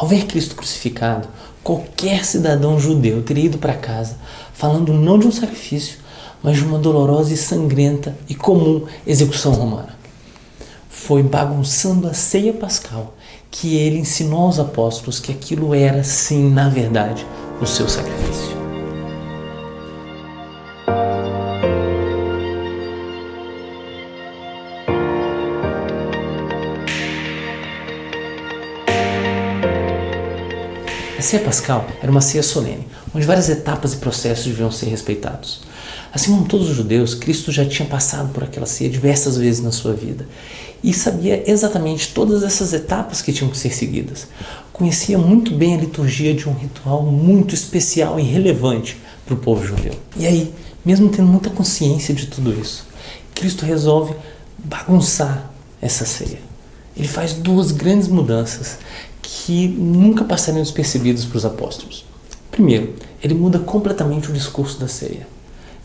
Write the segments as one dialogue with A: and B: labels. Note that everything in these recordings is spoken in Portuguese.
A: Ao ver Cristo crucificado, qualquer cidadão judeu teria ido para casa falando não de um sacrifício, mas de uma dolorosa e sangrenta e comum execução romana. Foi bagunçando a ceia pascal que ele ensinou aos apóstolos que aquilo era, sim, na verdade, o seu sacrifício. A ceia pascal era uma ceia solene, onde várias etapas e processos deviam ser respeitados. Assim como todos os judeus, Cristo já tinha passado por aquela ceia diversas vezes na sua vida e sabia exatamente todas essas etapas que tinham que ser seguidas. Conhecia muito bem a liturgia de um ritual muito especial e relevante para o povo judeu. E aí, mesmo tendo muita consciência de tudo isso, Cristo resolve bagunçar essa ceia. Ele faz duas grandes mudanças que nunca passariam despercebidas para os apóstolos. Primeiro, ele muda completamente o discurso da ceia.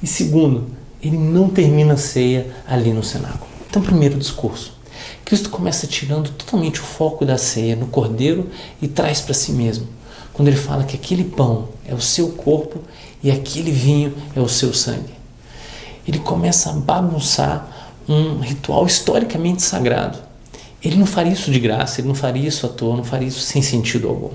A: E segundo, ele não termina a ceia ali no cenáculo. Então, primeiro, o discurso. Cristo começa tirando totalmente o foco da ceia no cordeiro e traz para si mesmo, quando ele fala que aquele pão é o seu corpo e aquele vinho é o seu sangue. Ele começa a bagunçar um ritual historicamente sagrado. Ele não faria isso de graça, ele não faria isso à toa, não faria isso sem sentido algum.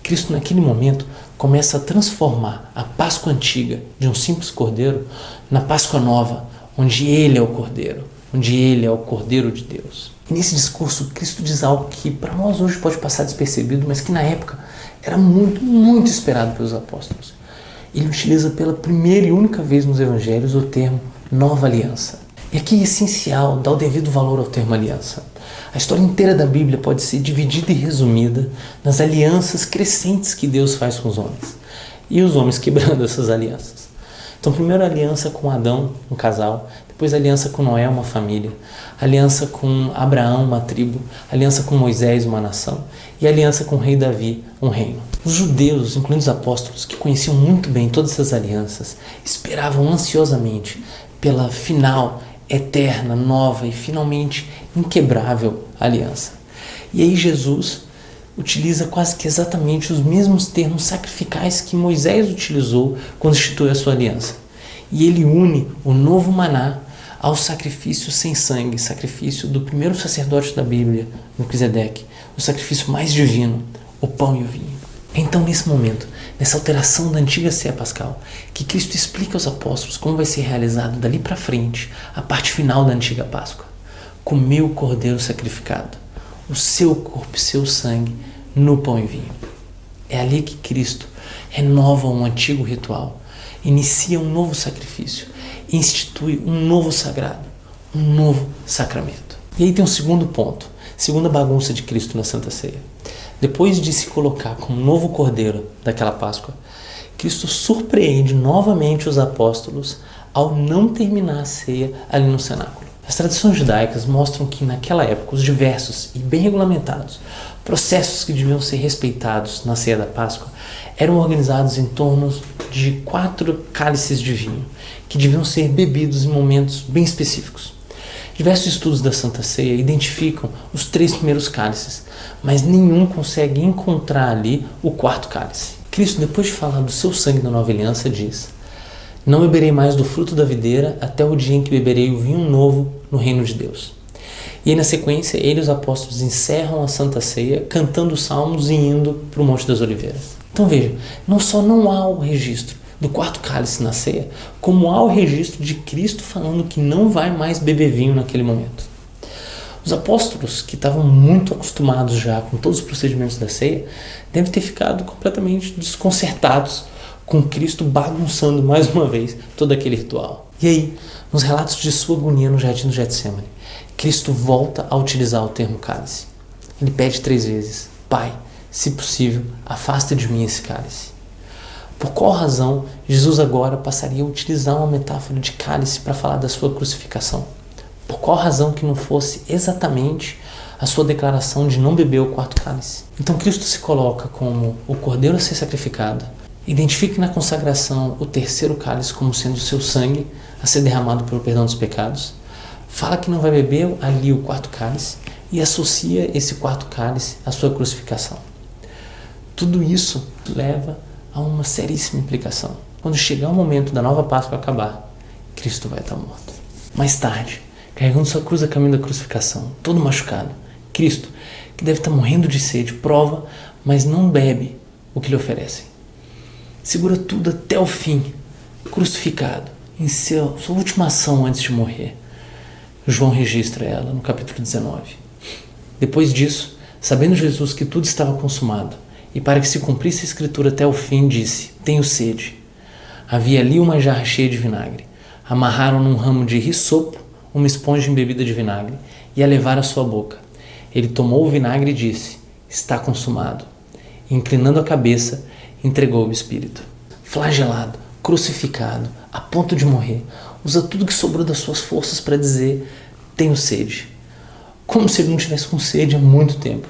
A: Cristo, naquele momento, começa a transformar a Páscoa antiga de um simples cordeiro na Páscoa nova, onde ele é o cordeiro, onde ele é o Cordeiro de Deus. E nesse discurso, Cristo diz algo que para nós hoje pode passar despercebido, mas que na época era muito, muito esperado pelos apóstolos. Ele utiliza pela primeira e única vez nos evangelhos o termo nova aliança. E aqui é essencial dar o devido valor ao termo aliança. A história inteira da Bíblia pode ser dividida e resumida nas alianças crescentes que Deus faz com os homens. E os homens quebrando essas alianças. Então, primeiro a aliança com Adão, um casal. Depois a aliança com Noé, uma família. A aliança com Abraão, uma tribo. A aliança com Moisés, uma nação. E a aliança com o rei Davi, um reino. Os judeus, incluindo os apóstolos, que conheciam muito bem todas essas alianças, esperavam ansiosamente pela final eterna, nova e finalmente inquebrável aliança. E aí Jesus utiliza quase que exatamente os mesmos termos sacrificais que Moisés utilizou quando instituiu a sua aliança. E ele une o novo maná ao sacrifício sem sangue, sacrifício do primeiro sacerdote da Bíblia, Melquisedeque, o sacrifício mais divino, o pão e o vinho. Então, nesse momento, nessa alteração da antiga ceia pascal, que Cristo explica aos apóstolos como vai ser realizado dali para frente a parte final da antiga Páscoa. Comer o cordeiro sacrificado, o seu corpo e seu sangue no pão e vinho. É ali que Cristo renova um antigo ritual, inicia um novo sacrifício, institui um novo sagrado, um novo sacramento. E aí tem um segundo ponto, segunda bagunça de Cristo na Santa Ceia. Depois de se colocar como novo cordeiro daquela Páscoa, Cristo surpreende novamente os apóstolos ao não terminar a ceia ali no cenáculo. As tradições judaicas mostram que naquela época os diversos e bem regulamentados processos que deviam ser respeitados na ceia da Páscoa eram organizados em torno de 4 cálices de vinho, que deviam ser bebidos em momentos bem específicos. Diversos estudos da Santa Ceia identificam os 3 primeiros cálices, mas nenhum consegue encontrar ali o 4º cálice. Cristo, depois de falar do seu sangue da nova aliança, diz: "Não beberei mais do fruto da videira até o dia em que beberei o vinho novo no reino de Deus." E aí, na sequência, ele e os apóstolos encerram a Santa Ceia cantando salmos e indo para o Monte das Oliveiras. Então veja, não só não há o registro do 4º cálice na ceia, como há o registro de Cristo falando que não vai mais beber vinho naquele momento. Os apóstolos, que estavam muito acostumados já com todos os procedimentos da ceia, devem ter ficado completamente desconcertados com Cristo bagunçando mais uma vez todo aquele ritual. E aí, nos relatos de sua agonia no jardim do Getsemane, Cristo volta a utilizar o termo cálice. Ele pede 3 vezes: "Pai, se possível, afasta de mim esse cálice." Por qual razão Jesus agora passaria a utilizar uma metáfora de cálice para falar da sua crucificação? Por qual razão que não fosse exatamente a sua declaração de não beber o 4º cálice? Então Cristo se coloca como o cordeiro a ser sacrificado, identifica na consagração o 3º cálice como sendo o seu sangue a ser derramado pelo perdão dos pecados, fala que não vai beber ali o 4º cálice e associa esse 4º cálice à sua crucificação. Tudo isso leva a uma seríssima implicação. Quando chegar o momento da nova Páscoa acabar, Cristo vai estar morto. Mais tarde, carregando sua cruz a caminho da crucificação, todo machucado, Cristo, que deve estar morrendo de sede, prova, mas não bebe o que lhe oferecem. Segura tudo até o fim, crucificado, em sua última ação antes de morrer. João registra ela no capítulo 19. Depois disso, sabendo Jesus que tudo estava consumado, e para que se cumprisse a escritura até o fim, disse: tenho sede. Havia ali uma jarra cheia de vinagre. Amarraram num ramo de hisopo uma esponja embebida de vinagre e a levaram à sua boca. Ele tomou o vinagre e disse: está consumado. E, inclinando a cabeça, entregou o espírito. Flagelado, crucificado, a ponto de morrer, usa tudo que sobrou das suas forças para dizer: tenho sede. Como se ele não tivesse com sede há muito tempo.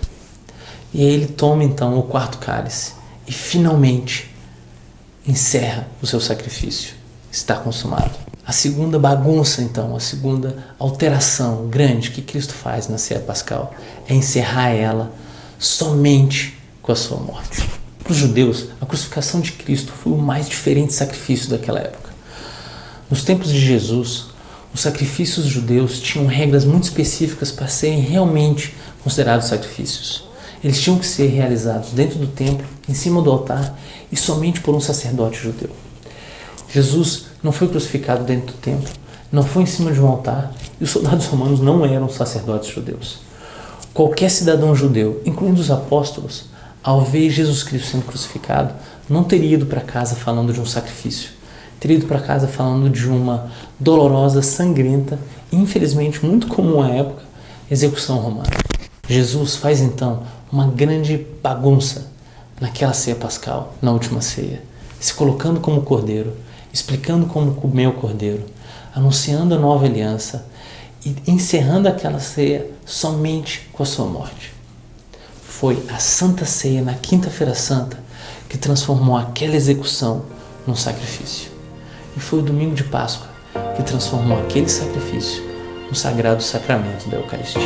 A: E aí ele toma então o quarto cálice e finalmente encerra o seu sacrifício. Está consumado. A segunda bagunça então, a segunda alteração grande que Cristo faz na ceia pascal é encerrar ela somente com a sua morte. Para os judeus, a crucificação de Cristo foi o mais diferente sacrifício daquela época. Nos tempos de Jesus, os sacrifícios judeus tinham regras muito específicas para serem realmente considerados sacrifícios. Eles tinham que ser realizados dentro do templo, em cima do altar e somente por um sacerdote judeu. Jesus não foi crucificado dentro do templo, não foi em cima de um altar e os soldados romanos não eram sacerdotes judeus. Qualquer cidadão judeu, incluindo os apóstolos, ao ver Jesus Cristo sendo crucificado, não teria ido para casa falando de um sacrifício. Teria ido para casa falando de uma dolorosa, sangrenta, infelizmente muito comum à época, execução romana. Jesus faz então uma grande bagunça naquela ceia pascal, na última ceia, se colocando como cordeiro, explicando como comer o cordeiro, anunciando a nova aliança e encerrando aquela ceia somente com a sua morte. Foi a Santa Ceia na Quinta-feira Santa que transformou aquela execução num sacrifício. E foi o domingo de Páscoa que transformou aquele sacrifício no sagrado sacramento da Eucaristia.